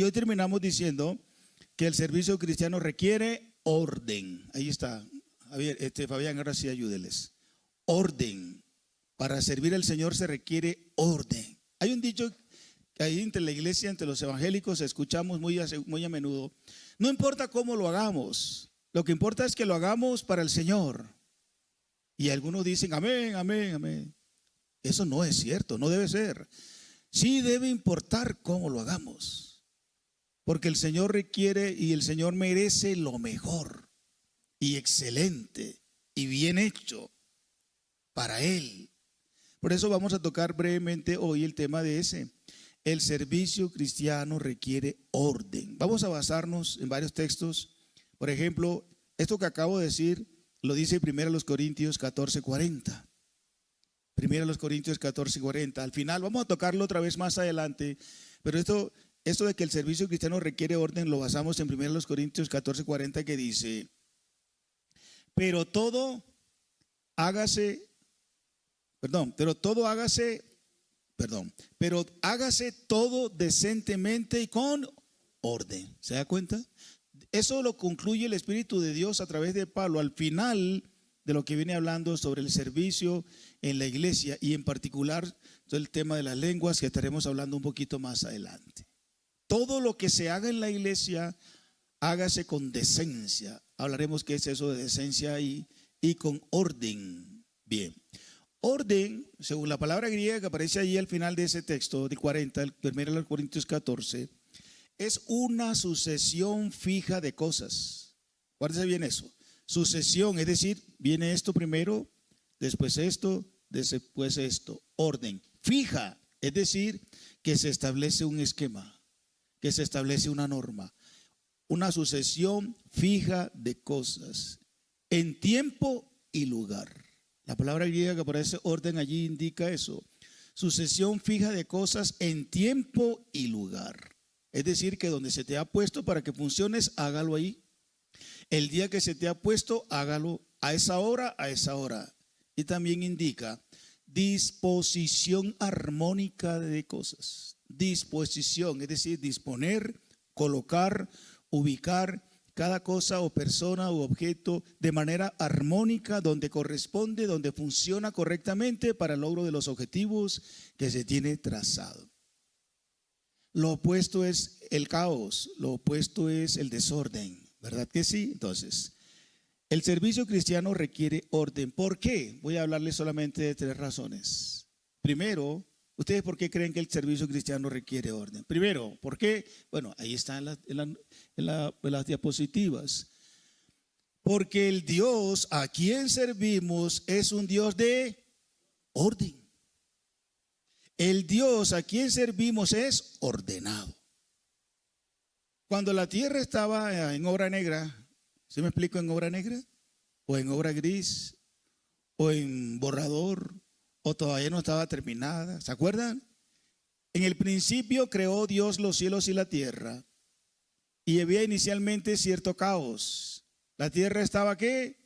hoy terminamos diciendo que el servicio cristiano requiere orden. Ahí está. Fabián, ahora sí ayúdeles. Orden. Para servir al Señor se requiere orden. Hay un dicho que ahí entre la iglesia, entre los evangélicos, escuchamos muy a menudo. No importa cómo lo hagamos, lo que importa es que lo hagamos para el Señor. Y algunos dicen amén, amén, amén. Eso no es cierto, no debe ser. Sí debe importar cómo lo hagamos, porque el Señor requiere y el Señor merece lo mejor y excelente y bien hecho para Él. Por eso vamos a tocar brevemente hoy el tema de ese. El servicio cristiano requiere orden. Vamos a basarnos en varios textos. Por ejemplo, esto que acabo de decir lo dice 1 Corintios 14:40. 1 Corintios 14:40. Al final vamos a tocarlo otra vez más adelante, pero esto de que el servicio cristiano requiere orden lo basamos en 1 Corintios 14:40, que dice: pero todo hágase todo decentemente y con orden. ¿Se da cuenta? Eso lo concluye el Espíritu de Dios a través de Pablo al final de lo que viene hablando sobre el servicio en la iglesia y en particular el tema de las lenguas, que estaremos hablando un poquito más adelante. Todo lo que se haga en la iglesia, hágase con decencia. Hablaremos qué es eso de decencia y con orden. Bien. Orden, según la palabra griega que aparece ahí al final de ese texto de 40, el 1 Corintios 14, es una sucesión fija de cosas. Guárdese bien eso. Sucesión, es decir, viene esto primero, después esto, después esto. Orden. Fija, es decir, que se establece un esquema, que se establece una norma. Una sucesión fija de cosas en tiempo y lugar. La palabra griega que aparece orden allí indica eso. Sucesión fija de cosas en tiempo y lugar. Es decir, que donde se te ha puesto para que funciones, hágalo ahí. El día que se te ha puesto, hágalo a esa hora, a esa hora. Y también indica disposición armónica de cosas. Disposición, es decir, disponer, colocar, ubicar cada cosa o persona o objeto de manera armónica, donde corresponde, donde funciona correctamente para el logro de los objetivos que se tiene trazado. Lo opuesto es el caos, lo opuesto es el desorden, ¿verdad que sí? Entonces, el servicio cristiano requiere orden. ¿Por qué? Voy a hablarles solamente de 3 razones. Primero, ¿ustedes por qué creen que el servicio cristiano requiere orden? Primero, ¿por qué? Bueno, ahí está en las diapositivas. Porque el Dios a quien servimos es un Dios de orden. El Dios a quien servimos es ordenado. Cuando la tierra estaba en obra negra, ¿sí me explico? En obra negra, o en obra gris, o en borrador, o todavía no estaba terminada. ¿Se acuerdan? En el principio creó Dios los cielos y la tierra, y había inicialmente cierto caos. La tierra estaba ¿qué?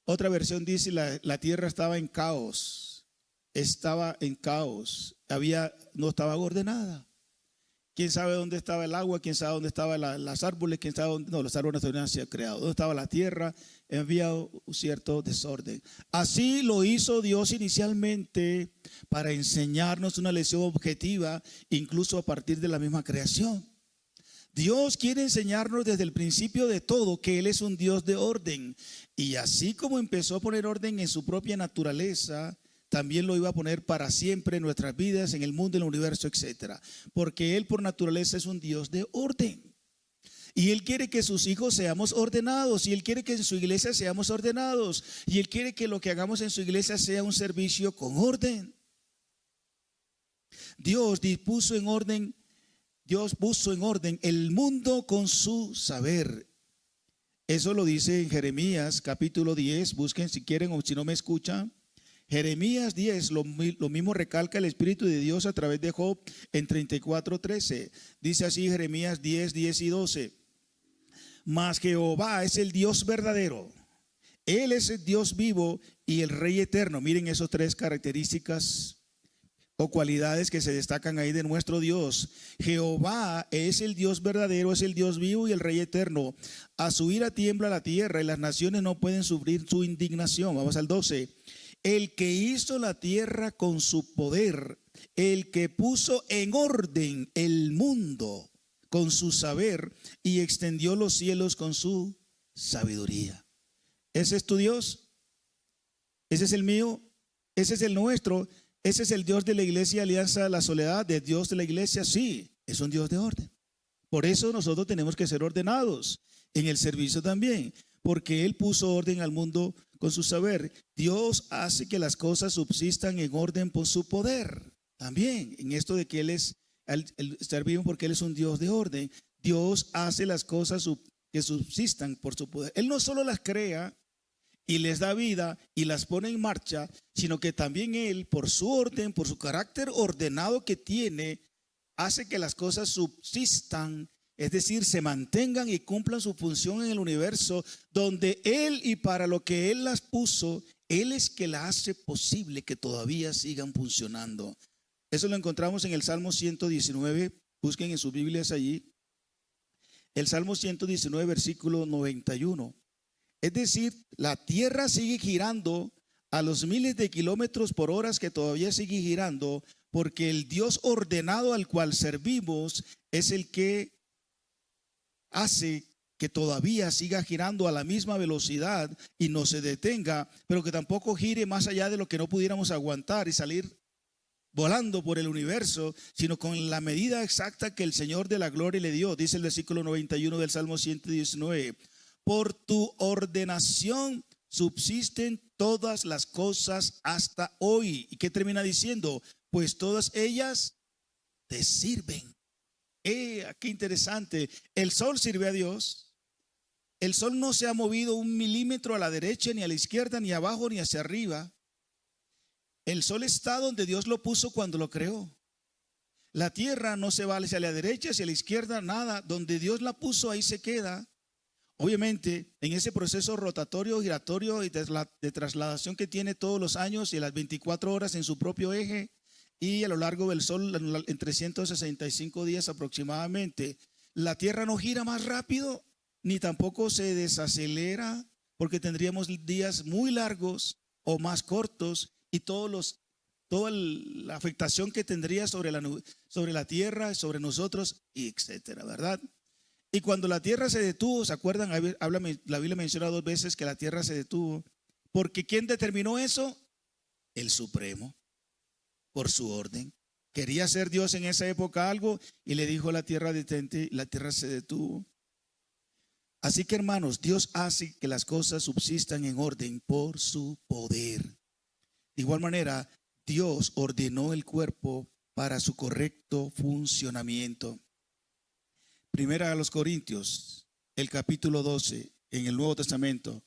Otra versión dice la tierra estaba en caos. Estaba en caos. No estaba ordenada. ¿Quién sabe dónde estaba el agua? ¿Quién sabe dónde estaban los árboles? ¿Quién sabe dónde? No, los árboles no habían sido creados. ¿Dónde estaba la tierra? Había un cierto desorden. Así lo hizo Dios inicialmente para enseñarnos una lección objetiva, incluso a partir de la misma creación. Dios quiere enseñarnos desde el principio de todo que Él es un Dios de orden. Y así como empezó a poner orden en su propia naturaleza, también lo iba a poner para siempre en nuestras vidas, en el mundo, en el universo, etc. Porque Él por naturaleza es un Dios de orden. Y Él quiere que sus hijos seamos ordenados. Y Él quiere que en su iglesia seamos ordenados. Y Él quiere que lo que hagamos en su iglesia sea un servicio con orden. Dios puso en orden el mundo con su saber. Eso lo dice en Jeremías capítulo 10. Busquen si quieren o si no me escuchan. Jeremías 10, lo mismo recalca el Espíritu de Dios a través de Job en 34:13. Dice así Jeremías 10, 10 y 12. Mas Jehová es el Dios verdadero. Él es el Dios vivo y el Rey eterno. Miren esas 3 características o cualidades que se destacan ahí de nuestro Dios. Jehová es el Dios verdadero, es el Dios vivo y el Rey eterno. A su ira tiembla la tierra y las naciones no pueden sufrir su indignación. Vamos al 12. El que hizo la tierra con su poder, el que puso en orden el mundo con su saber y extendió los cielos con su sabiduría. ¿Ese es tu Dios? ¿Ese es el mío? ¿Ese es el nuestro? ¿Ese es el Dios de la iglesia Alianza de la Soledad, de Dios de la iglesia? Sí, es un Dios de orden. Por eso nosotros tenemos que ser ordenados en el servicio también, porque Él puso orden al mundo con su saber. Dios hace que las cosas subsistan en orden por su poder. También en esto de que Él es el estar vivo, porque Él es un Dios de orden. Dios hace las cosas que subsistan por su poder. Él no solo las crea y les da vida y las pone en marcha, sino que también Él, por su orden, por su carácter ordenado que tiene, hace que las cosas subsistan, es decir, se mantengan y cumplan su función en el universo, donde Él y para lo que Él las puso, Él es que la hace posible que todavía sigan funcionando. Eso lo encontramos en el Salmo 119, busquen en sus Biblias allí, el Salmo 119, versículo 91. Es decir, la tierra sigue girando a los miles de kilómetros por hora que todavía sigue girando, porque el Dios ordenado al cual servimos es el que hace que todavía siga girando a la misma velocidad y no se detenga, pero que tampoco gire más allá de lo que no pudiéramos aguantar y salir volando por el universo, sino con la medida exacta que el Señor de la gloria le dio. Dice el versículo 91 del Salmo 119. Por tu ordenación subsisten todas las cosas hasta hoy. ¿Y qué termina diciendo? Pues todas ellas te sirven. Qué interesante. El sol sirve a Dios. El sol no se ha movido un milímetro a la derecha, ni a la izquierda, ni abajo, ni hacia arriba. El sol está donde Dios lo puso cuando lo creó. La tierra no se va hacia la derecha, hacia la izquierda, nada. Donde Dios la puso, ahí se queda. Obviamente, en ese proceso rotatorio, giratorio y de trasladación que tiene todos los años y las 24 horas en su propio eje y a lo largo del sol en 365 días aproximadamente, la Tierra no gira más rápido ni tampoco se desacelera, porque tendríamos días muy largos o más cortos y toda la afectación que tendría sobre la Tierra, sobre nosotros, y etcétera, ¿verdad? Y cuando la tierra se detuvo, ¿se acuerdan? La Biblia menciona 2 veces que la tierra se detuvo. Porque ¿quién determinó eso? El Supremo, por su orden. Quería hacer Dios en esa época algo y le dijo a la tierra detente, la tierra se detuvo. Así que hermanos, Dios hace que las cosas subsistan en orden por su poder. De igual manera, Dios ordenó el cuerpo para su correcto funcionamiento. Primera a los Corintios, el capítulo 12, en el Nuevo Testamento,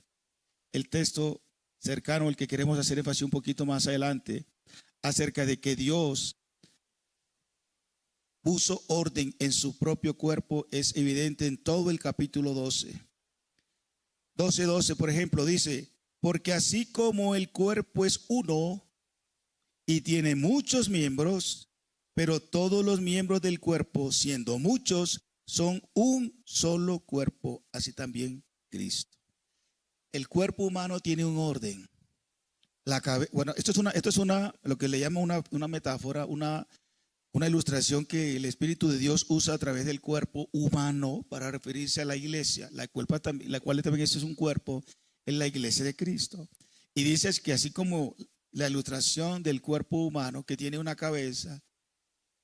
el texto cercano al que queremos hacer énfasis un poquito más adelante, acerca de que Dios puso orden en su propio cuerpo, es evidente en todo el capítulo 12. 12:12, por ejemplo, dice, porque así como el cuerpo es uno y tiene muchos miembros, pero todos los miembros del cuerpo, siendo muchos, son un solo cuerpo, así también Cristo. El cuerpo humano tiene un orden. Bueno, esto es lo que le llama una metáfora, una ilustración que el Espíritu de Dios usa a través del cuerpo humano para referirse a la iglesia, la cual también es un cuerpo, en la iglesia de Cristo. Y dice que así como la ilustración del cuerpo humano que tiene una cabeza,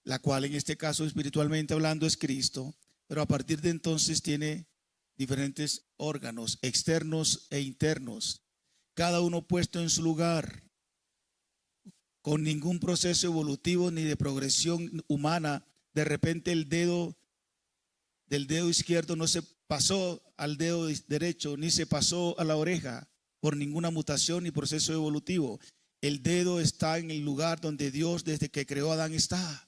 la cual en este caso espiritualmente hablando es Cristo, pero a partir de entonces tiene diferentes órganos externos e internos, cada uno puesto en su lugar, con ningún proceso evolutivo ni de progresión humana. De repente el dedo del dedo izquierdo no se pasó al dedo derecho, ni se pasó a la oreja por ninguna mutación ni proceso evolutivo. El dedo está en el lugar donde Dios desde que creó a Adán está.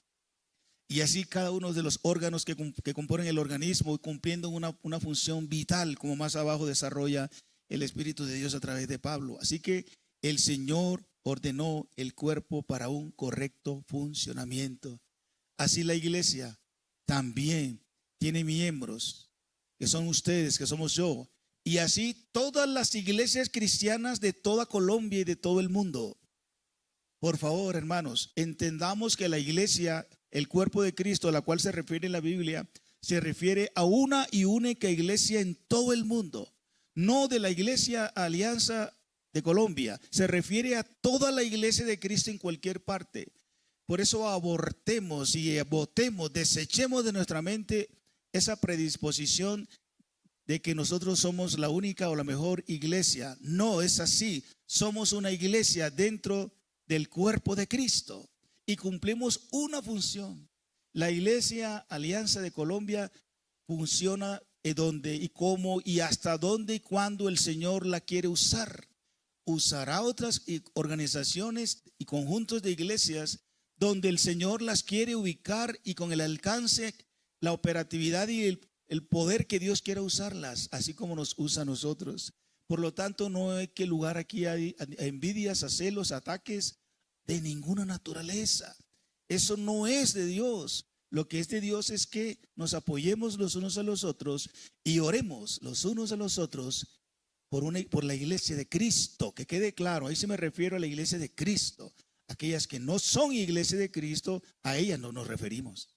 Y así cada uno de los órganos que componen el organismo, cumpliendo una función vital, como más abajo desarrolla el Espíritu de Dios a través de Pablo. Así que el Señor ordenó el cuerpo para un correcto funcionamiento. Así la iglesia también tiene miembros, que son ustedes, que somos yo. Y así todas las iglesias cristianas de toda Colombia y de todo el mundo. Por favor, hermanos, entendamos que la iglesia, el cuerpo de Cristo, a la cual se refiere en la Biblia, se refiere a una y única iglesia en todo el mundo. No de la iglesia Alianza de Colombia, se refiere a toda la iglesia de Cristo en cualquier parte. Por eso abortemos y votemos, desechemos de nuestra mente esa predisposición de que nosotros somos la única o la mejor iglesia. No es así. Somos una iglesia dentro del cuerpo de Cristo y cumplimos una función. La iglesia Alianza de Colombia funciona donde y cómo y hasta dónde y cuándo el Señor la quiere usar. Usará otras organizaciones y conjuntos de iglesias donde el Señor las quiere ubicar y con el alcance, la operatividad y el poder que Dios quiera usarlas, así como nos usa a nosotros. Por lo tanto, no hay que lugar aquí a envidias, a celos, a ataques de ninguna naturaleza. Eso no es de Dios. Lo que es de Dios es que nos apoyemos los unos a los otros y oremos los unos a los otros por la iglesia de Cristo. Que quede claro, ahí se me refiero a la iglesia de Cristo. Aquellas que no son iglesia de Cristo, a ellas no nos referimos.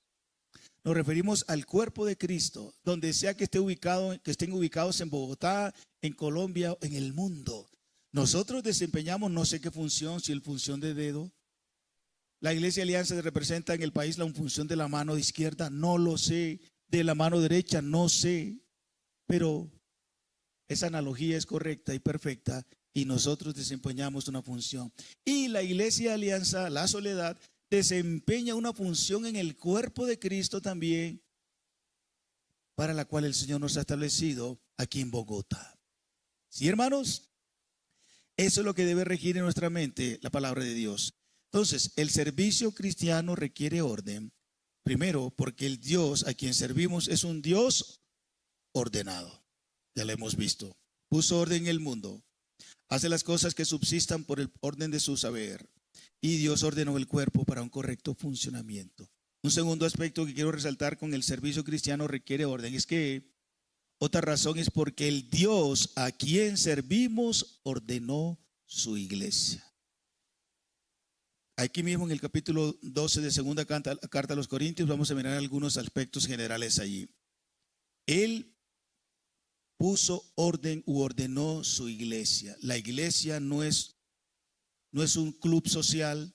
Nos referimos al cuerpo de Cristo, donde sea que esté ubicado, que estén ubicados en Bogotá, en Colombia, en el mundo. Nosotros desempeñamos no sé qué función, si el función de dedo. La iglesia Alianza representa en el país la función de la mano izquierda, no lo sé. De la mano derecha, no sé. Pero esa analogía es correcta y perfecta y nosotros desempeñamos una función. Y la iglesia Alianza, la Soledad, desempeña una función en el cuerpo de Cristo también, para la cual el Señor nos ha establecido aquí en Bogotá. ¿Sí, hermanos? Eso es lo que debe regir en nuestra mente la palabra de Dios. Entonces, el servicio cristiano requiere orden. Primero, porque el Dios a quien servimos es un Dios ordenado. Ya lo hemos visto. Puso orden en el mundo. Hace las cosas que subsistan por el orden de su saber. Y Dios ordenó el cuerpo para un correcto funcionamiento. Un segundo aspecto que quiero resaltar con el servicio cristiano requiere orden. Es que otra razón es porque el Dios a quien servimos ordenó su iglesia. Aquí mismo en el capítulo 12 de segunda carta a los Corintios vamos a mirar algunos aspectos generales allí. Él puso orden u ordenó su iglesia. La iglesia no es un club social.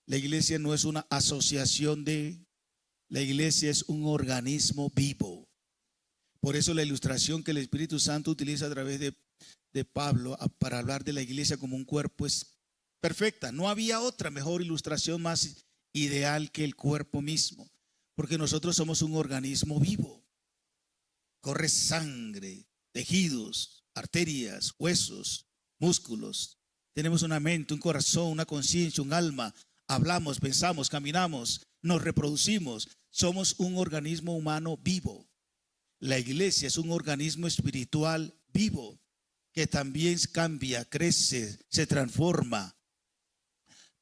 La iglesia no es una asociación la iglesia es un organismo vivo. Por eso la ilustración que el Espíritu Santo utiliza a través de Pablo para hablar de la iglesia como un cuerpo es perfecta. No había otra mejor ilustración más ideal que el cuerpo mismo, porque nosotros somos un organismo vivo. Corre sangre, tejidos, arterias, huesos, músculos. Tenemos una mente, un corazón, una conciencia, un alma. Hablamos, pensamos, caminamos, nos reproducimos. Somos un organismo humano vivo. La iglesia es un organismo espiritual vivo que también cambia, crece, se transforma,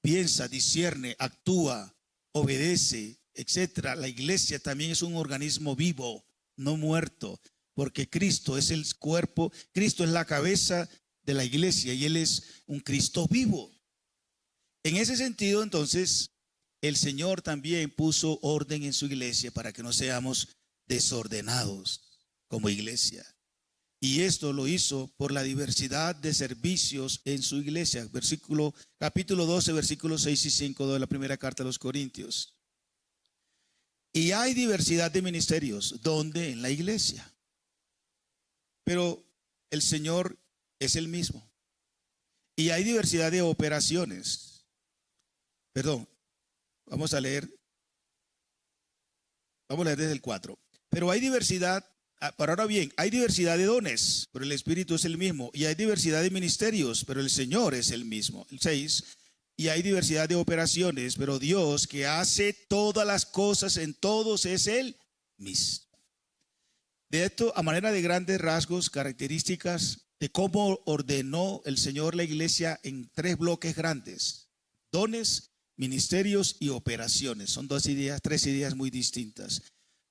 piensa, discierne, actúa, obedece, etc. La iglesia también es un organismo vivo, no muerto, porque Cristo es el cuerpo, Cristo es la cabeza de la iglesia y Él es un Cristo vivo. En ese sentido, entonces, el Señor también puso orden en su iglesia para que no seamos desordenados como iglesia. Y esto lo hizo por la diversidad de servicios en su iglesia. Capítulo 12, versículos 6 y 5 de la primera carta a los Corintios. Y hay diversidad de ministerios. ¿Dónde? En la iglesia. Pero el Señor es el mismo. Y hay diversidad de operaciones. Perdón, vamos a leer desde el 4. Pero hay diversidad, pero ahora bien, hay diversidad de dones, pero el Espíritu es el mismo. Y hay diversidad de ministerios, pero el Señor es el mismo. El 6. Y hay diversidad de operaciones, pero Dios que hace todas las cosas en todos es el mismo. De esto, a manera de grandes rasgos, características, de cómo ordenó el Señor la iglesia en tres bloques grandes: dones, ministerios y operaciones. Son tres ideas muy distintas.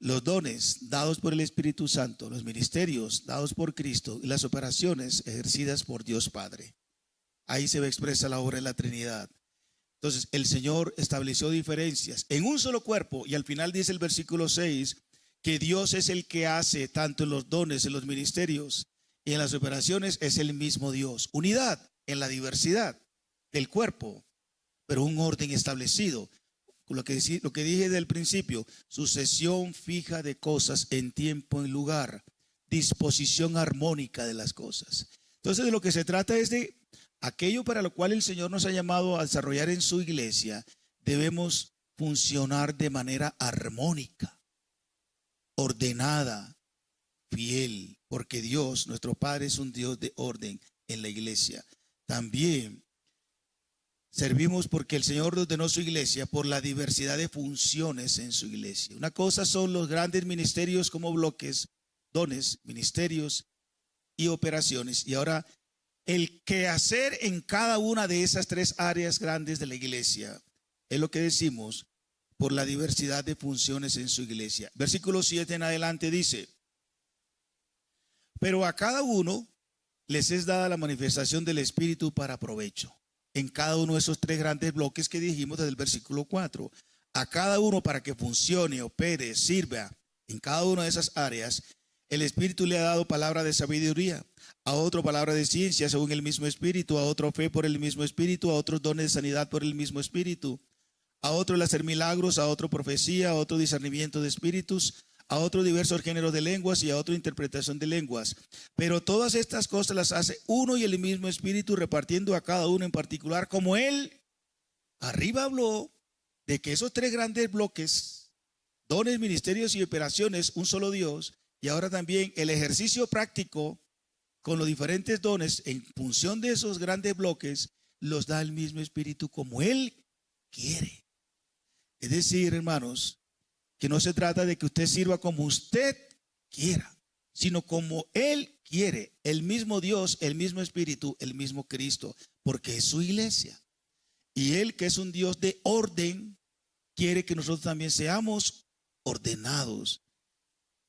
Los dones dados por el Espíritu Santo, los ministerios dados por Cristo y las operaciones ejercidas por Dios Padre. Ahí se expresa la obra de la Trinidad. Entonces el Señor estableció diferencias en un solo cuerpo, y al final dice el versículo 6 que Dios es el que hace tanto en los dones, en los ministerios y en las operaciones. Es el mismo Dios. Unidad en la diversidad del cuerpo, pero un orden establecido. Lo que dije desde el principio: sucesión fija de cosas en tiempo y lugar, disposición armónica de las cosas. Entonces de lo que se trata es de aquello para lo cual el Señor nos ha llamado a desarrollar en su iglesia. Debemos funcionar de manera armónica, ordenada, fiel, porque Dios, nuestro Padre, es un Dios de orden en la iglesia. También servimos porque el Señor ordenó su iglesia por la diversidad de funciones en su iglesia. Una cosa son los grandes ministerios como bloques, dones, ministerios y operaciones. Y ahora el quehacer en cada una de esas tres áreas grandes de la iglesia es lo que decimos por la diversidad de funciones en su iglesia. Versículo 7 en adelante dice: pero a cada uno les es dada la manifestación del Espíritu para provecho. En cada uno de esos tres grandes bloques que dijimos desde el versículo 4. A cada uno para que funcione, opere, sirva en cada una de esas áreas. El Espíritu le ha dado palabra de sabiduría, a otro palabra de ciencia según el mismo Espíritu, a otro fe por el mismo Espíritu, a otros dones de sanidad por el mismo Espíritu, a otro el hacer milagros, a otro profecía, a otro discernimiento de espíritus, a otro diversos géneros de lenguas y a otro interpretación de lenguas. Pero todas estas cosas las hace uno y el mismo Espíritu, repartiendo a cada uno en particular, como Él arriba habló de que esos tres grandes bloques, dones, ministerios y operaciones, un solo Dios. Y ahora también el ejercicio práctico con los diferentes dones en función de esos grandes bloques los da el mismo Espíritu como Él quiere. Es decir, hermanos, que no se trata de que usted sirva como usted quiera, sino como Él quiere. El mismo Dios, el mismo Espíritu, el mismo Cristo, porque es su iglesia. Y Él, que es un Dios de orden, quiere que nosotros también seamos ordenados,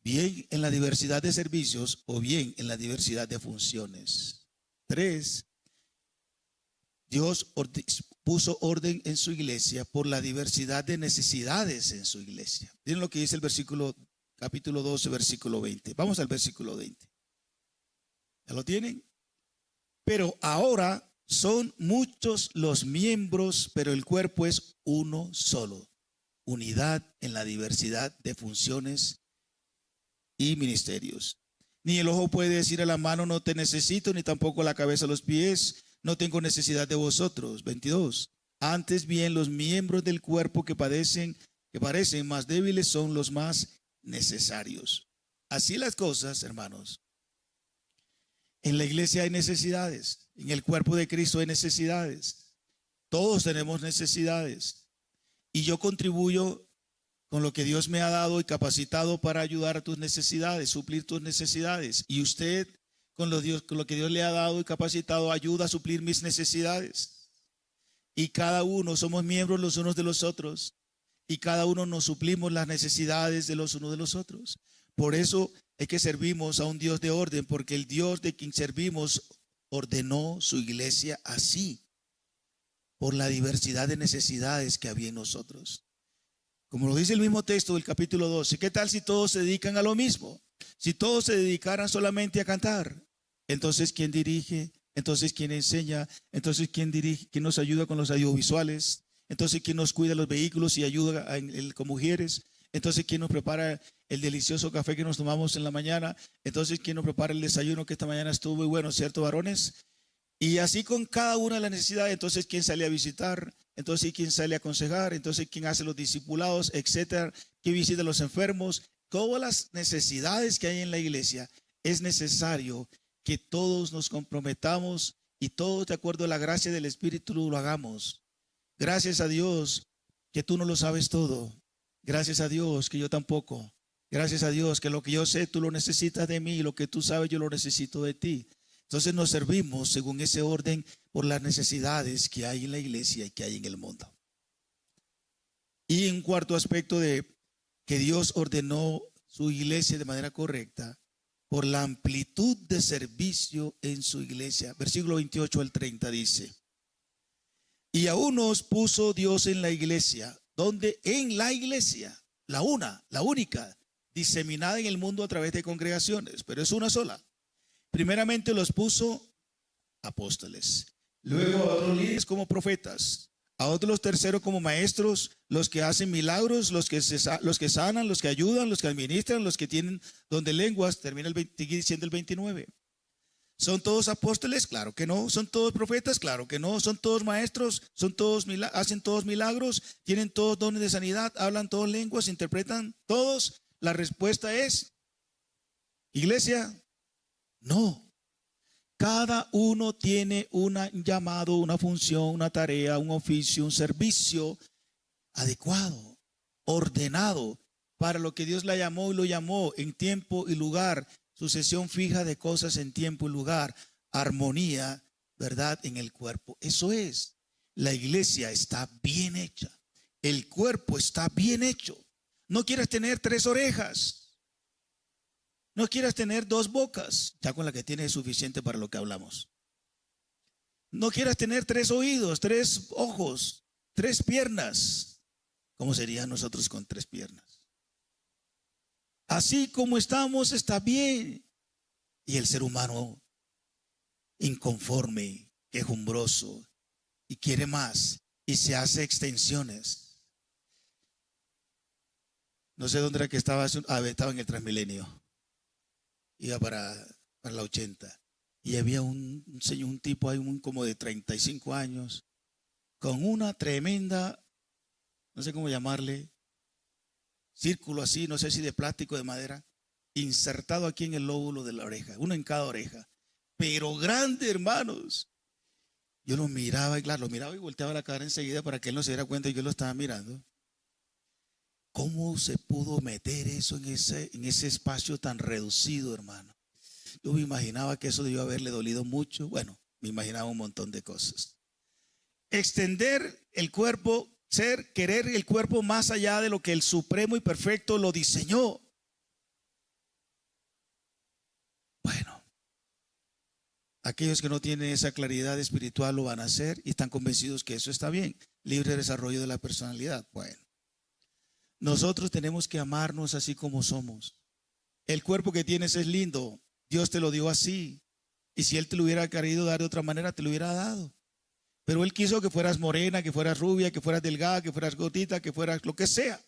bien en la diversidad de servicios o bien en la diversidad de funciones. 3. Dios puso orden en su iglesia por la diversidad de necesidades en su iglesia. Miren lo que dice el capítulo 12, versículo 20. Vamos al versículo 20. ¿Ya lo tienen? Pero ahora son muchos los miembros, pero el cuerpo es uno solo. Unidad en la diversidad de funciones y ministerios. Ni el ojo puede decir a la mano: no te necesito, ni tampoco la cabeza a los pies: no tengo necesidad de vosotros. 22. Antes bien, los miembros del cuerpo que parecen más débiles son los más necesarios. Así las cosas, hermanos. En la iglesia hay necesidades, en el cuerpo de Cristo hay necesidades. Todos tenemos necesidades. Y yo contribuyo con lo que Dios me ha dado y capacitado para ayudar a tus necesidades, suplir tus necesidades. Y usted, con lo que Dios le ha dado y capacitado, ayuda a suplir mis necesidades. Y cada uno somos miembros los unos de los otros, y cada uno nos suplimos las necesidades de los unos de los otros. Por eso es que servimos a un Dios de orden, porque el Dios de quien servimos ordenó su iglesia así, por la diversidad de necesidades que había en nosotros. Como lo dice el mismo texto del capítulo 12, ¿qué tal si todos se dedican a lo mismo? Si todos se dedicaran solamente a cantar, entonces ¿quién dirige? Entonces ¿quién enseña? Entonces ¿quién dirige? ¿Quién nos ayuda con los audiovisuales? Entonces ¿quién nos cuida los vehículos y ayuda con mujeres? Entonces ¿quién nos prepara el delicioso café que nos tomamos en la mañana? Entonces ¿quién nos prepara el desayuno que esta mañana estuvo muy bueno, ¿cierto, varones? Y así con cada una de las necesidades. Entonces ¿quién sale a visitar? Entonces ¿quién sale a aconsejar? Entonces ¿quién hace los discipulados, etcétera? ¿Quién visita a los enfermos? Todas las necesidades que hay en la iglesia, es necesario que todos nos comprometamos y todos, de acuerdo a la gracia del Espíritu, lo hagamos. Gracias a Dios que tú no lo sabes todo. Gracias a Dios que yo tampoco. Gracias a Dios que lo que yo sé tú lo necesitas de mí, y lo que tú sabes yo lo necesito de ti. Entonces nos servimos según ese orden por las necesidades que hay en la iglesia y que hay en el mundo. Y un cuarto aspecto de que Dios ordenó su iglesia de manera correcta, por la amplitud de servicio en su iglesia. Versículo 28 al 30 dice: y a unos puso Dios en la iglesia, donde en la iglesia, la única, diseminada en el mundo a través de congregaciones, pero es una sola. Primeramente los puso apóstoles, luego a otros líderes como profetas, a otros los terceros como maestros, los que hacen milagros, los que sanan, los que ayudan, los que administran, los que tienen don de lenguas. Sigue diciendo el 29. ¿Son todos apóstoles? Claro que no. ¿Son todos profetas? Claro que no. ¿Son todos maestros? ¿Hacen todos milagros? ¿Tienen todos dones de sanidad? ¿Hablan todas lenguas? ¿Interpretan todos? La respuesta es, iglesia, no. Cada uno tiene un llamado, una función, una tarea, un oficio, un servicio adecuado, ordenado para lo que Dios la llamó y lo llamó en tiempo y lugar. Sucesión fija de cosas en tiempo y lugar, armonía, ¿verdad? En el cuerpo. Eso es, la iglesia está bien hecha, el cuerpo está bien hecho. No quieras tener 3 orejas, no quieras tener 2 bocas, ya con la que tienes es suficiente para lo que hablamos. No quieras tener 3 oídos, 3 ojos, 3 piernas. ¿Cómo serían nosotros con 3 piernas? Así como estamos está bien. Y el ser humano inconforme, quejumbroso y quiere más y se hace extensiones. No sé dónde era que estaba, estaba en el Transmilenio. Iba para la 80 y había un señor, un tipo ahí como de 35 años con una tremenda, no sé cómo llamarle, círculo así, no sé si de plástico o de madera, insertado aquí en el lóbulo de la oreja, uno en cada oreja, pero grande, hermanos. Yo lo miraba y claro, lo miraba y volteaba la cara enseguida para que él no se diera cuenta y yo lo estaba mirando. ¿Cómo se pudo meter eso en ese espacio tan reducido, hermano? Yo me imaginaba que eso debió haberle dolido mucho. Bueno, me imaginaba un montón de cosas. Extender el cuerpo, querer el cuerpo más allá de lo que el supremo y perfecto lo diseñó. Bueno, aquellos que no tienen esa claridad espiritual lo van a hacer y están convencidos que eso está bien. Libre desarrollo de la personalidad. Bueno. Nosotros tenemos que amarnos así como somos. El cuerpo que tienes es lindo. Dios te lo dio así. Y si Él te lo hubiera querido dar de otra manera, te lo hubiera dado. Pero Él quiso que fueras morena, que fueras rubia, que fueras delgada, que fueras gordita, que fueras lo que sea.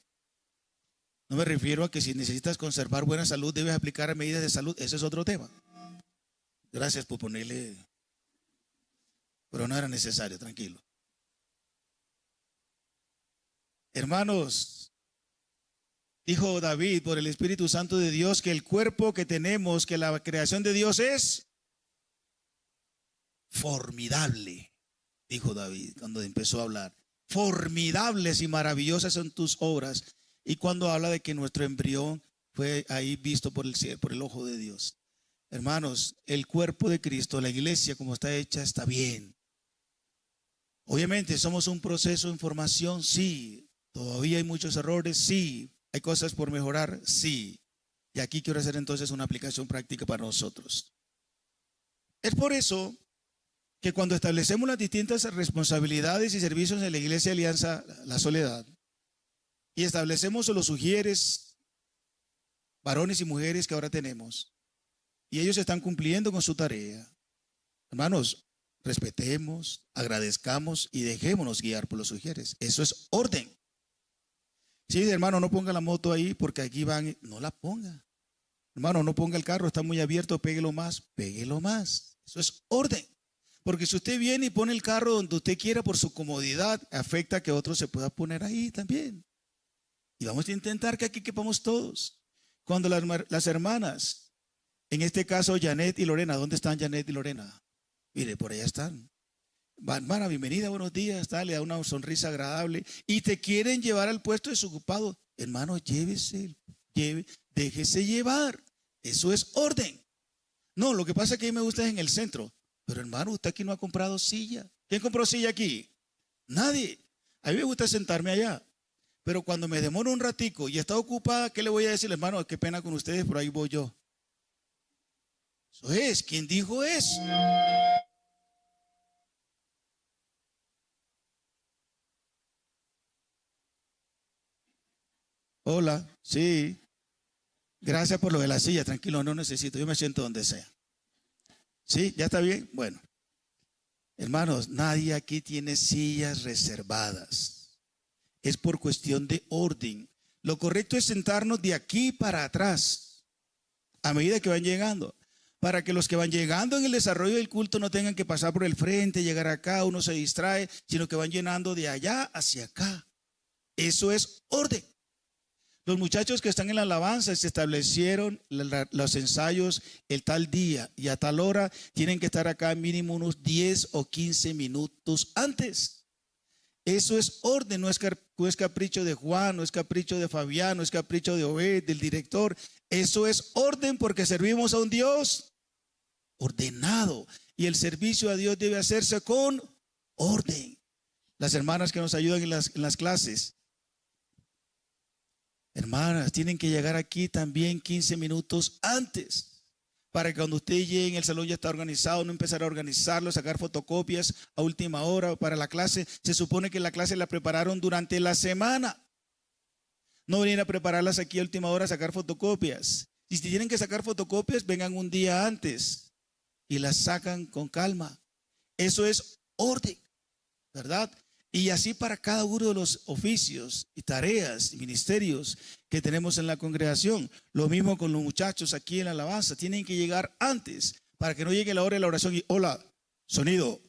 No me refiero a que si necesitas conservar buena salud, debes aplicar medidas de salud. Ese es otro tema. Gracias por ponerle. Pero no era necesario, tranquilo. Hermanos, dijo David por el Espíritu Santo de Dios que el cuerpo que tenemos, que la creación de Dios es formidable, dijo David cuando empezó a hablar. Formidables y maravillosas son tus obras. Y cuando habla de que nuestro embrión fue ahí visto por el ojo de Dios. Hermanos, el cuerpo de Cristo, la iglesia como está hecha, está bien. Obviamente somos un proceso en formación, sí. Todavía hay muchos errores, sí. ¿Hay cosas por mejorar? Sí. Y aquí quiero hacer entonces una aplicación práctica para nosotros. Es por eso que cuando establecemos las distintas responsabilidades y servicios en la Iglesia Alianza La Soledad y establecemos los sugieres, varones y mujeres que ahora tenemos, y ellos están cumpliendo con su tarea, hermanos, respetemos, agradezcamos y dejémonos guiar por los sugieres. Eso es orden. Sí, hermano, no ponga la moto ahí porque aquí van. No la ponga. Hermano, no ponga el carro, está muy abierto, péguelo más. Péguelo más. Eso es orden. Porque si usted viene y pone el carro donde usted quiera por su comodidad, afecta a que otro se pueda poner ahí también. Y vamos a intentar que aquí quepamos todos. Cuando las hermanas, en este caso Janet y Lorena, ¿dónde están Janet y Lorena? Mire, por allá están. Hermana, bienvenida, buenos días, le da una sonrisa agradable y te quieren llevar al puesto desocupado. Hermano, déjese llevar. Eso es orden. No, lo que pasa es que a mí me gusta es en el centro. Pero hermano, usted aquí no ha comprado silla. ¿Quién compró silla aquí? Nadie. A mí me gusta sentarme allá. Pero cuando me demoro un ratico y está ocupada, ¿qué le voy a decir, hermano? Qué pena con ustedes, pero ahí voy yo. Eso es. ¿Quién dijo eso? Hola, sí. Gracias por lo de la silla. Tranquilo, no necesito. Yo me siento donde sea. ¿Sí? ¿Ya está bien? Bueno. Hermanos, nadie aquí tiene sillas reservadas. Es por cuestión de orden. Lo correcto es sentarnos de aquí para atrás, a medida que van llegando, para que los que van llegando en el desarrollo del culto no tengan que pasar por el frente, llegar acá, uno se distrae, sino que van llenando de allá hacia acá. Eso es orden. Los muchachos que están en la alabanza se establecieron los ensayos el tal día y a tal hora tienen que estar acá mínimo unos 10 o 15 minutos antes. Eso es orden, no es capricho de Juan, no es capricho de Fabián, no es capricho de Obed, del director. Eso es orden porque servimos a un Dios ordenado y el servicio a Dios debe hacerse con orden. Las hermanas que nos ayudan en las clases. Hermanas, tienen que llegar aquí también 15 minutos antes, para que cuando usted llegue en el salón ya está organizado, no empezar a organizarlo, sacar fotocopias a última hora para la clase. Se supone que la clase la prepararon durante la semana. No venir a prepararlas aquí a última hora a sacar fotocopias. Y si tienen que sacar fotocopias, vengan un día antes y las sacan con calma. Eso es orden, ¿verdad? Y así para cada uno de los oficios y tareas y ministerios que tenemos en la congregación. Lo mismo con los muchachos aquí en la alabanza. Tienen que llegar antes para que no llegue la hora de la oración y hola, sonido,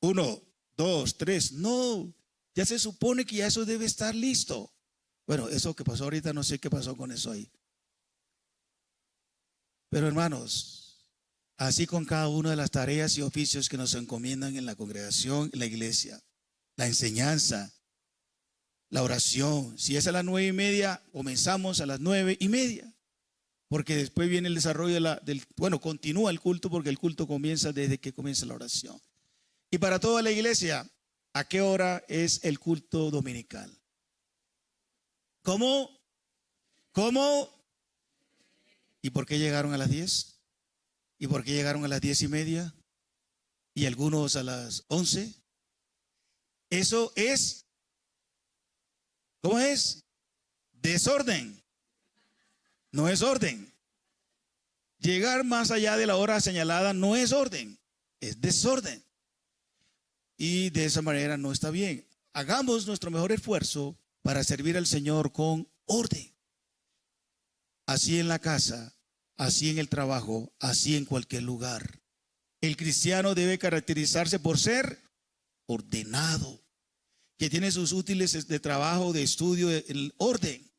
1, 2, 3. No, ya se supone que ya eso debe estar listo. Bueno, eso que pasó ahorita, no sé qué pasó con eso ahí. Pero hermanos, así con cada una de las tareas y oficios que nos encomiendan en la congregación, en la iglesia. La enseñanza, la oración. Si es a las 9:30, comenzamos a las 9:30. Porque después viene el desarrollo continúa el culto porque el culto comienza desde que comienza la oración. Y para toda la iglesia, ¿a qué hora es el culto dominical? ¿Cómo? ¿Y por qué llegaron a las 10? ¿Y por qué llegaron a las 10:30? ¿Y algunos a las 11? Eso es, ¿cómo es? Desorden. No es orden. Llegar más allá de la hora señalada no es orden, es desorden. Y de esa manera no está bien. Hagamos nuestro mejor esfuerzo para servir al Señor con orden. Así en la casa, así en el trabajo, así en cualquier lugar. El cristiano debe caracterizarse por ser ordenado, que tiene sus útiles de trabajo, de estudio en orden,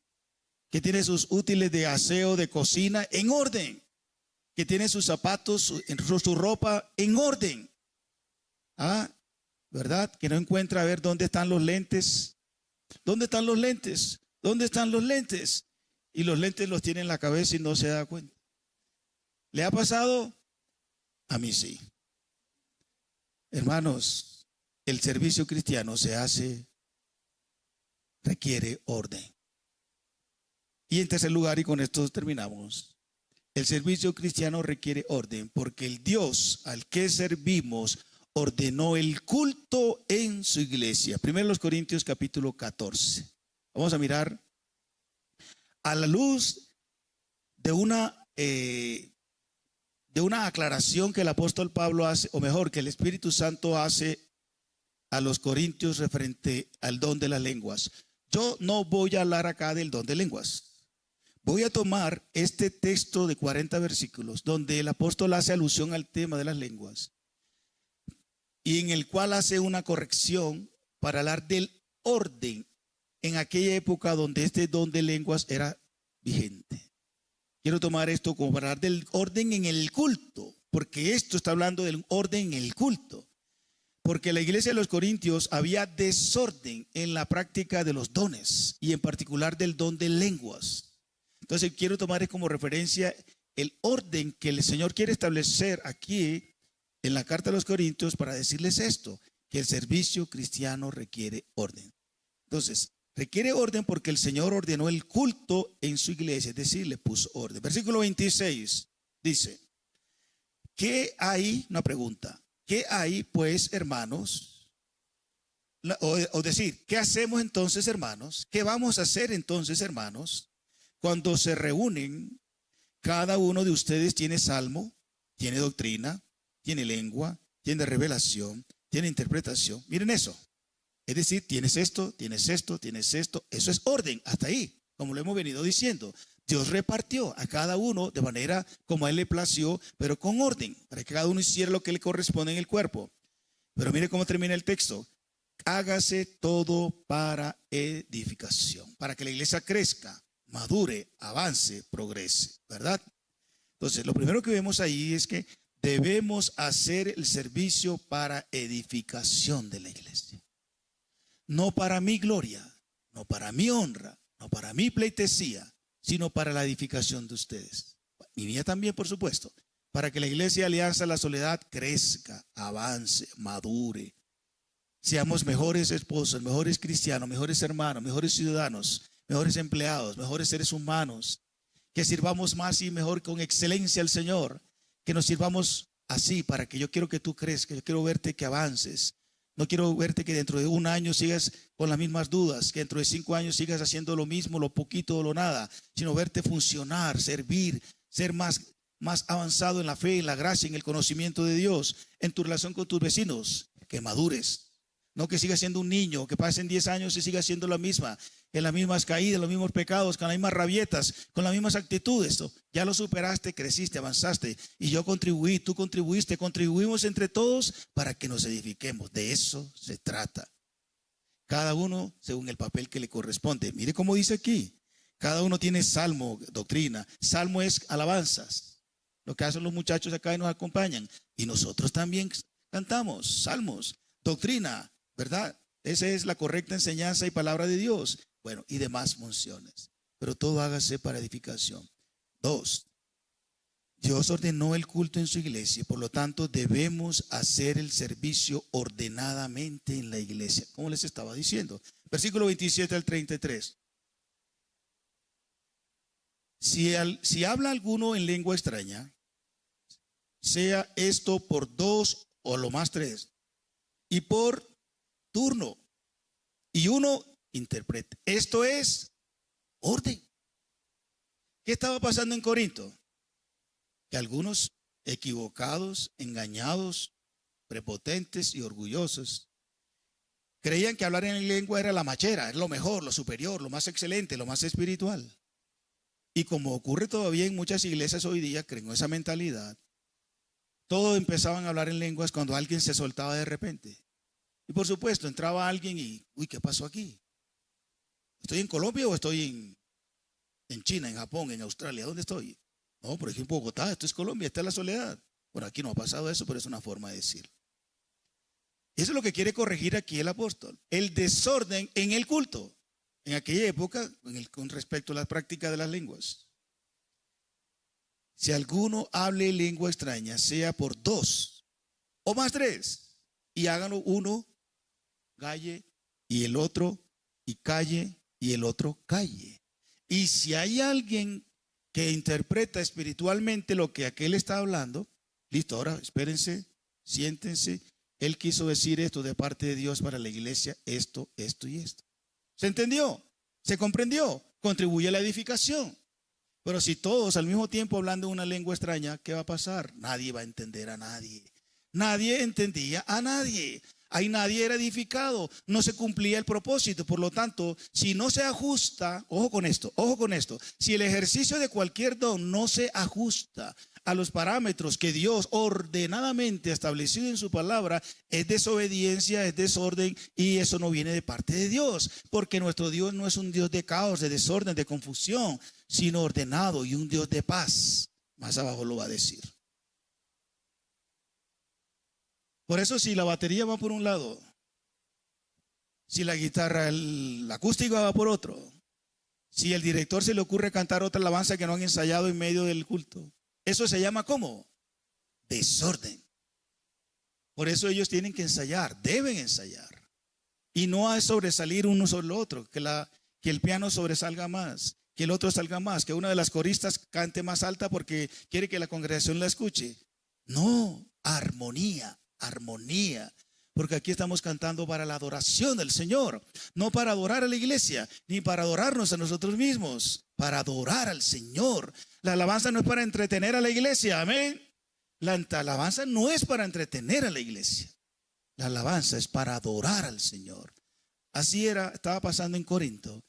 que tiene sus útiles de aseo, de cocina en orden, que tiene sus zapatos, su ropa en orden. ¿Verdad? Que no encuentra a ver dónde están los lentes. ¿Dónde están los lentes? ¿Dónde están los lentes? Y los lentes los tiene en la cabeza y no se da cuenta. ¿Le ha pasado? A mí sí. Hermanos, el servicio cristiano requiere orden. Y en tercer lugar, y con esto terminamos, el servicio cristiano requiere orden porque el Dios al que servimos ordenó el culto en su iglesia. Primero los Corintios capítulo 14. Vamos a mirar a la luz de una aclaración que el apóstol Pablo hace, o mejor, que el Espíritu Santo hace a los corintios referente al don de las lenguas. Yo no voy a hablar acá del don de lenguas. Voy a tomar este texto de 40 versículos donde el apóstol hace alusión al tema de las lenguas y en el cual hace una corrección para hablar del orden en aquella época donde este don de lenguas era vigente. Quiero tomar esto como para hablar del orden en el culto, porque esto está hablando del orden en el culto. Porque en la iglesia de los Corintios había desorden en la práctica de los dones y en particular del don de lenguas. Entonces quiero tomar como referencia el orden que el Señor quiere establecer aquí en la carta a los Corintios para decirles esto, que el servicio cristiano requiere orden. Entonces, requiere orden porque el Señor ordenó el culto en su iglesia, es decir, le puso orden. Versículo 26 dice, ¿qué hay? Una pregunta. ¿Qué hay, pues, hermanos? O decir, ¿qué hacemos entonces, hermanos? ¿Qué vamos a hacer entonces, hermanos? Cuando se reúnen, cada uno de ustedes tiene salmo, tiene doctrina, tiene lengua, tiene revelación, tiene interpretación. Miren eso. Es decir, tienes esto, tienes esto, tienes esto. Eso es orden, hasta ahí, como lo hemos venido diciendo. Dios repartió a cada uno de manera como a él le plació, pero con orden, para que cada uno hiciera lo que le corresponde en el cuerpo. Pero mire cómo termina el texto. Hágase todo para edificación, para que la iglesia crezca, madure, avance, progrese, ¿verdad? Entonces, lo primero que vemos ahí es que debemos hacer el servicio para edificación de la iglesia. No para mi gloria, no para mi honra, no para mi pleitesía, sino para la edificación de ustedes. Y mía también, por supuesto, para que la iglesia Alianza La Soledad crezca, avance, madure. Seamos mejores esposos, mejores cristianos, mejores hermanos, mejores ciudadanos, mejores empleados, mejores seres humanos. Que sirvamos más y mejor con excelencia al Señor. Que nos sirvamos así para que yo quiero que tú crezcas, yo quiero verte que avances. No quiero verte que dentro de un año sigas con las mismas dudas, que dentro de 5 años sigas haciendo lo mismo, lo poquito o lo nada, sino verte funcionar, servir, ser más avanzado en la fe, en la gracia, en el conocimiento de Dios, en tu relación con tus vecinos, que madures. No que sigas siendo un niño, que pasen 10 años y sigas siendo la misma, en las mismas caídas, los mismos pecados, con las mismas rabietas, con las mismas actitudes. Ya lo superaste, creciste, avanzaste y yo contribuí, tú contribuiste, contribuimos entre todos para que nos edifiquemos. De eso se trata. Cada uno según el papel que le corresponde. Mire cómo dice aquí. Cada uno tiene salmo, doctrina. Salmo es alabanzas. Lo que hacen los muchachos acá y nos acompañan. Y nosotros también cantamos salmos, doctrina, ¿verdad? Esa es la correcta enseñanza y palabra de Dios. Bueno, y demás funciones. Pero todo hágase para edificación. 2. Dios ordenó el culto en su iglesia. Por lo tanto, debemos hacer el servicio ordenadamente en la iglesia. Como les estaba diciendo. Versículo 27 al 33. Si habla alguno en lengua extraña, sea esto por 2 o lo más 3. Y por turno. Y uno interprete. Esto es orden. ¿Qué estaba pasando en Corinto? Que algunos equivocados, engañados, prepotentes y orgullosos creían que hablar en lengua era la machera, era lo mejor, lo superior, lo más excelente, lo más espiritual. Y como ocurre todavía en muchas iglesias hoy día, creen esa mentalidad. Todos empezaban a hablar en lenguas cuando alguien se soltaba de repente. Y por supuesto, entraba alguien y, uy, ¿qué pasó aquí? ¿Estoy en Colombia o estoy en China, en Japón, en Australia? ¿Dónde estoy? No, por ejemplo, Bogotá, esto es Colombia, esta es la soledad. Bueno, aquí no ha pasado eso, pero es una forma de decirlo. Eso es lo que quiere corregir aquí el apóstol. El desorden en el culto. En aquella época, con respecto a la práctica de las lenguas. Si alguno hable lengua extraña, sea por 2 o más 3, y háganlo uno, calle, y el otro, y calle, y el otro, calle. Y si hay alguien que interpreta espiritualmente lo que aquel está hablando, listo, ahora espérense, siéntense. Él quiso decir esto de parte de Dios para la iglesia, esto, esto y esto. ¿Se entendió? ¿Se comprendió? Contribuye a la edificación. Pero si todos al mismo tiempo hablando una lengua extraña, ¿qué va a pasar? Nadie va a entender a nadie. Nadie entendía a nadie. Ahí nadie era edificado. No se cumplía el propósito. Por lo tanto, si no se ajusta, ojo con esto. Si el ejercicio de cualquier don no se ajusta a los parámetros que Dios ordenadamente ha establecido en su palabra, es desobediencia, es desorden, y eso no viene de parte de Dios, porque nuestro Dios no es un Dios de caos, de desorden, de confusión, sino ordenado y un Dios de paz. Más abajo lo va a decir. Por eso, si la batería va por un lado, si la guitarra, la acústica va por otro, si el director se le ocurre cantar otra alabanza que no han ensayado en medio del culto, Eso se llama ¿cómo? Desorden. Por eso ellos tienen que ensayar, deben ensayar. Y no hay sobresalir uno sobre el otro, que el piano sobresalga más, que el otro salga más, que una de las coristas cante más alta porque quiere que la congregación la escuche. No, armonía, armonía. Porque aquí estamos cantando para la adoración del Señor, no para adorar a la iglesia, ni para adorarnos a nosotros mismos, para adorar al Señor. La alabanza no es para entretener a la iglesia, amén. La alabanza no es para entretener a la iglesia. La alabanza es para adorar al Señor. Así estaba pasando en Corinto,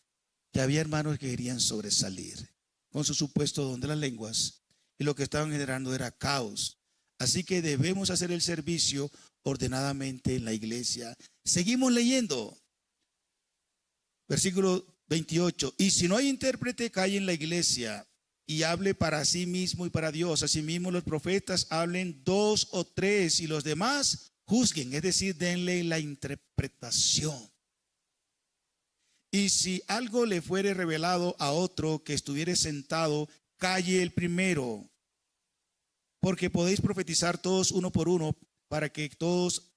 que había hermanos que querían sobresalir con su supuesto don de las lenguas, y lo que estaban generando era caos. Así que debemos hacer el servicio ordenadamente en la iglesia. Seguimos leyendo. Versículo 28. Y si no hay intérprete, calle en la iglesia y hable para sí mismo y para Dios. Asimismo los profetas hablen 2 o 3 y los demás juzguen, es decir, denle la interpretación. Y si algo le fuere revelado a otro que estuviere sentado, calle el primero, porque podéis profetizar todos uno por uno, para que todos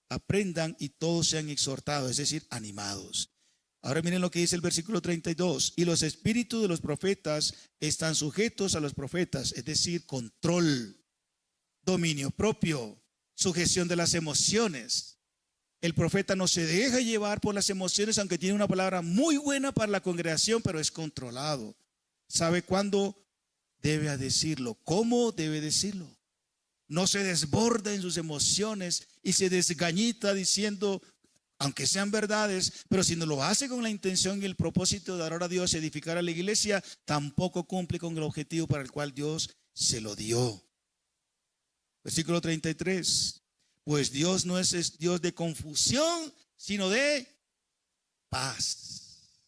aprendan y todos sean exhortados, es decir, animados. Ahora miren lo que dice el versículo 32. Y los espíritus de los profetas están sujetos a los profetas, es decir, control, dominio propio, sujeción de las emociones. El profeta no se deja llevar por las emociones, aunque tiene una palabra muy buena para la congregación, pero es controlado. ¿Sabe cuándo debe decirlo? ¿Cómo debe decirlo? No se desborda en sus emociones y se desgañita diciendo, aunque sean verdades, pero si no lo hace con la intención y el propósito de adorar a Dios y edificar a la iglesia, tampoco cumple con el objetivo para el cual Dios se lo dio. Versículo 33. Pues Dios no es Dios de confusión, sino de paz.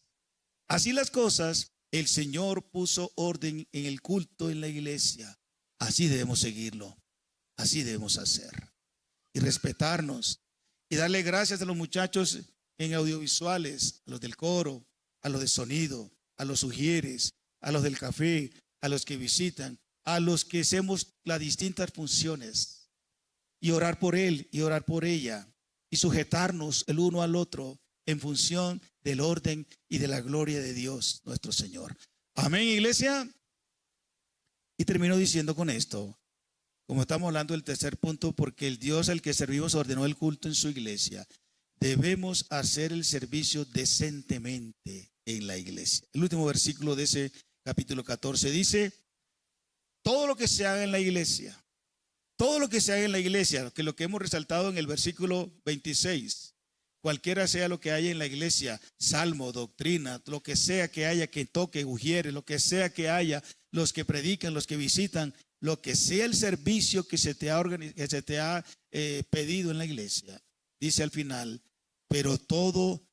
Así las cosas, el Señor puso orden en el culto en la iglesia. Así debemos seguirlo. Así debemos hacer. Y respetarnos. Y darle gracias a los muchachos en audiovisuales, a los del coro, a los de sonido, a los sugieres, a los del café, a los que visitan, a los que hacemos las distintas funciones. Y orar por él y orar por ella. Y sujetarnos el uno al otro en función del orden y de la gloria de Dios nuestro Señor. Amén, iglesia. Y termino diciendo con esto, como estamos hablando del tercer punto, porque el Dios al que servimos ordenó el culto en su iglesia, debemos hacer el servicio decentemente en la iglesia. El último versículo de ese capítulo 14 dice, todo lo que se haga en la iglesia, todo lo que se haga en la iglesia, que lo que hemos resaltado en el versículo 26, cualquiera sea lo que haya en la iglesia, salmo, doctrina, lo que sea que haya que toque, ujiere, lo que sea que haya, los que predican, los que visitan, lo que sea el servicio que se te ha pedido en la iglesia, dice al final, pero todo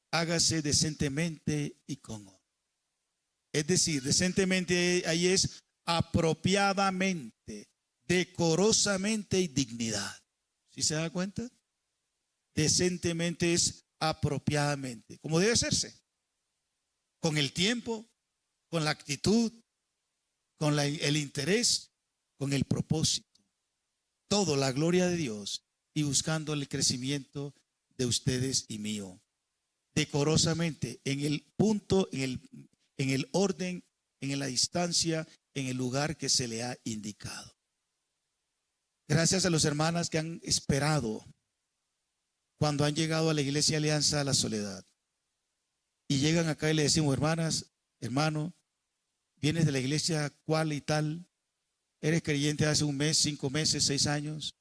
hágase decentemente y con honor. Es decir, decentemente ahí es apropiadamente, decorosamente y dignidad. ¿Sí se da cuenta? Decentemente es apropiadamente, como debe hacerse, con el tiempo, con la actitud, con el interés, con el propósito. Todo la gloria de Dios y buscando el crecimiento de ustedes y mío. Decorosamente, en el punto, en el orden, en la distancia, en el lugar que se le ha indicado. Gracias a las hermanas que han esperado cuando han llegado a la iglesia Alianza a la Soledad. Y llegan acá y le decimos, hermanas, hermano, vienes de la iglesia cual y tal, eres creyente hace un mes, 5 meses, 6 años,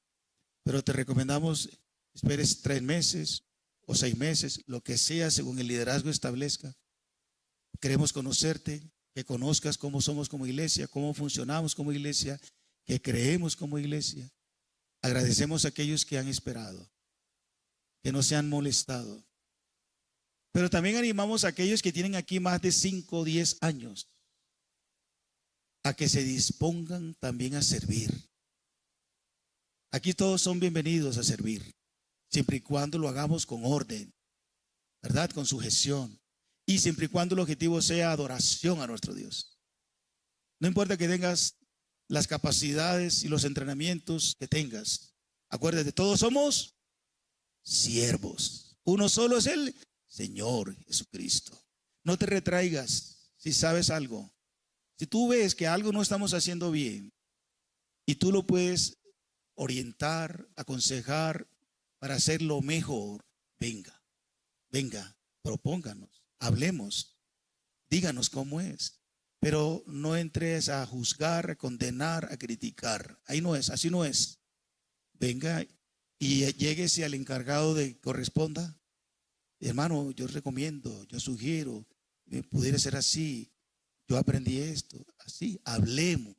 pero te recomendamos esperes 3 meses o 6 meses, lo que sea según el liderazgo establezca. Queremos conocerte, que conozcas cómo somos como iglesia, cómo funcionamos como iglesia, que creemos como iglesia. Agradecemos a aquellos que han esperado, que no se han molestado. Pero también animamos a aquellos que tienen aquí más de 5 o 10 años a que se dispongan también a servir. Aquí todos son bienvenidos a servir, siempre y cuando lo hagamos con orden, ¿verdad? Con sujeción. Y siempre y cuando el objetivo sea adoración a nuestro Dios. No importa que tengas las capacidades y los entrenamientos que tengas. Acuérdate, todos somos siervos. Uno solo es el Señor Jesucristo. No te retraigas si sabes algo. Si tú ves que algo no estamos haciendo bien y tú lo puedes orientar, aconsejar para hacerlo mejor, venga, propónganos, hablemos, díganos cómo es. Pero no entres a juzgar, a condenar, a criticar. Ahí no es, así no es. Venga y lléguese al encargado de corresponda. Hermano, yo recomiendo, yo sugiero, pudiera ser así. Yo aprendí esto, así. Hablemos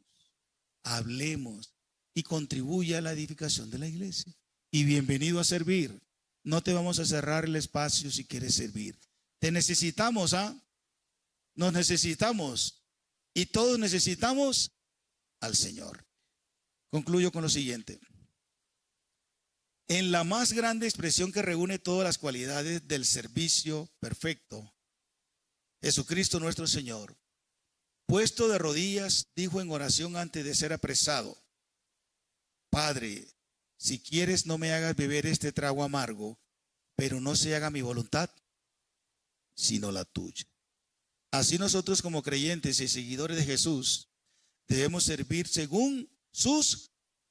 y contribuya a la edificación de la iglesia. Y bienvenido a servir. No te vamos a cerrar el espacio si quieres servir. Te necesitamos, nos necesitamos. Y todos necesitamos al Señor. Concluyo con lo siguiente. En la más grande expresión que reúne todas las cualidades del servicio perfecto, Jesucristo nuestro Señor, puesto de rodillas, dijo en oración antes de ser apresado: Padre, si quieres no me hagas beber este trago amargo, pero no se haga mi voluntad, sino la tuya. Así nosotros como creyentes y seguidores de Jesús debemos servir según sus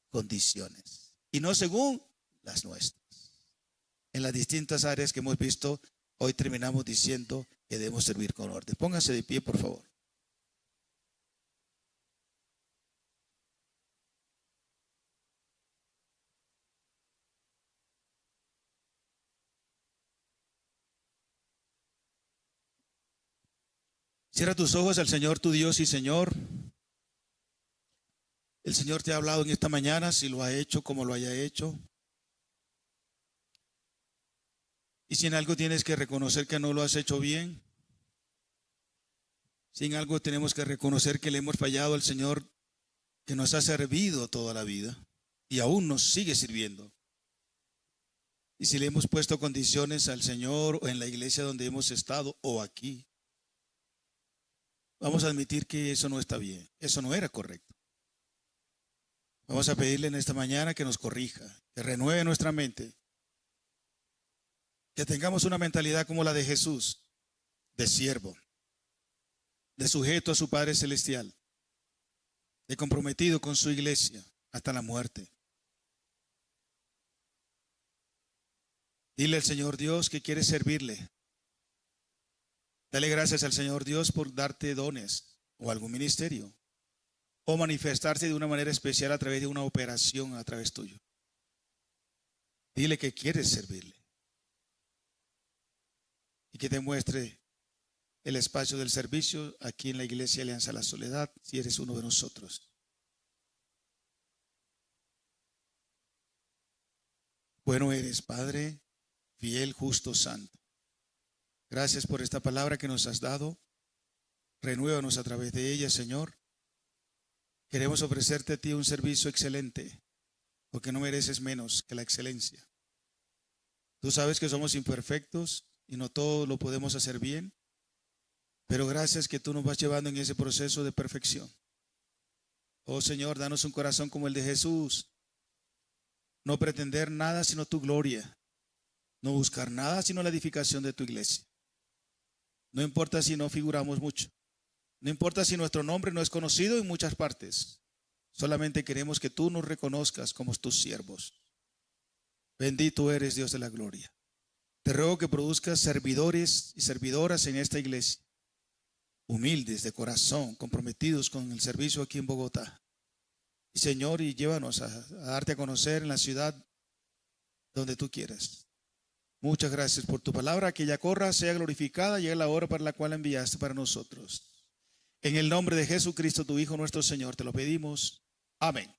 condiciones y no según las nuestras. En las distintas áreas que hemos visto, hoy terminamos diciendo que debemos servir con orden. Pónganse de pie, por favor. Cierra tus ojos al Señor tu Dios y Señor. El Señor te ha hablado en esta mañana, si lo ha hecho, como lo haya hecho. Y si en algo tienes que reconocer que no lo has hecho bien, si en algo tenemos que reconocer que le hemos fallado al Señor, que nos ha servido toda la vida y aún nos sigue sirviendo. Y si le hemos puesto condiciones al Señor o en la iglesia donde hemos estado o aquí, vamos a admitir que eso no está bien, eso no era correcto. Vamos a pedirle en esta mañana que nos corrija, que renueve nuestra mente, que tengamos una mentalidad como la de Jesús, de siervo, de sujeto a su Padre Celestial, de comprometido con su iglesia hasta la muerte. Dile al Señor Dios que quieres servirle. Dale gracias al Señor Dios por darte dones o algún ministerio o manifestarse de una manera especial a través de una operación a través tuyo. Dile que quieres servirle y que te muestre el espacio del servicio aquí en la Iglesia Alianza La Soledad, si eres uno de nosotros. Bueno eres, Padre, fiel, justo, santo. Gracias por esta palabra que nos has dado. Renuévanos a través de ella, Señor. Queremos ofrecerte a ti un servicio excelente, porque no mereces menos que la excelencia. Tú sabes que somos imperfectos y no todo lo podemos hacer bien, pero gracias que tú nos vas llevando en ese proceso de perfección. Oh Señor, danos un corazón como el de Jesús. No pretender nada sino tu gloria. No buscar nada sino la edificación de tu iglesia. No importa si no figuramos mucho. No importa si nuestro nombre no es conocido en muchas partes. Solamente queremos que tú nos reconozcas como tus siervos. Bendito eres, Dios de la gloria. Te ruego que produzcas servidores y servidoras en esta iglesia, humildes de corazón, comprometidos con el servicio aquí en Bogotá. Y Señor, y llévanos a darte a conocer en la ciudad donde tú quieras. Muchas gracias por tu palabra, que ella corra, sea glorificada, llegue la hora para la cual la enviaste para nosotros. En el nombre de Jesucristo, tu Hijo nuestro Señor, te lo pedimos. Amén.